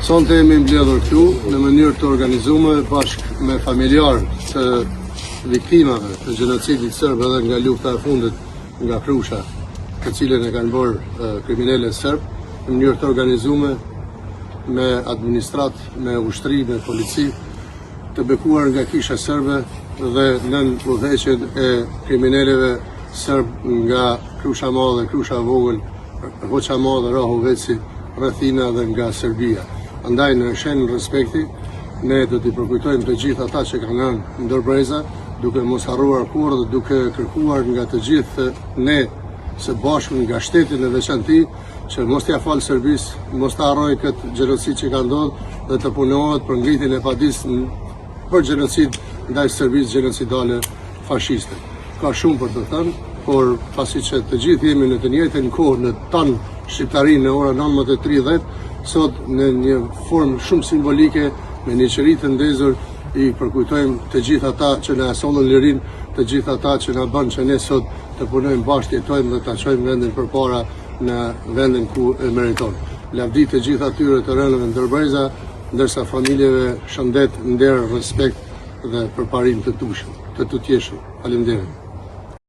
Sonte jemi mbledhur këtu në mënyrë të organizuar bashkë me familjarë të viktimave të gjenocidit serb edhe nga lufta e fundit nga Krusha, të cilën e kanë bërë kriminalët serb, në mënyrë të organizuar me administrat, me ushtri, me polici, të bekuar nga kisha serbe dhe nën udhëheqjen e kriminalëve serb nga Krusha Madhe, Krusha Vogël, Hoqa Madhe, Rahoveci, Rrethina dhe nga Serbia. Andaj në shenjë respekti, ne do t'i përkujtojmë të gjithë ata që kanë rënë ndërbreza, duke mos harruar kurrë dhe duke kërkuar nga të gjithë ne së bashku nga shteti në veçanti që mos t'ia falë Serbisë, mos të harrojë këtë gjenocid që ka ndodhur dhe të punohet për ngritjen e padisë për gjenocid ndaj Serbisë gjenocidale fashiste. Ka shumë për të thënë, por pasi që të gjithë jemi në të njëjtën kohë në tan shqiptarinë në ora 19:30, sot në një formë shumë simbolike me një qeri të ndezur i përkujtojmë të gjithë ata që na sollën lirin, të gjithë ata që na bën që ne sot të punojmë bashkë, jetojmë dhe ta çojmë vendin përpara në vendin ku e meriton. Lavdi të gjithë atyre të rënëve ndërbreza, ndërsa familjeve shëndet, nder, respekt dhe përparim të tutshëm, të tutjeshëm. Faleminderit.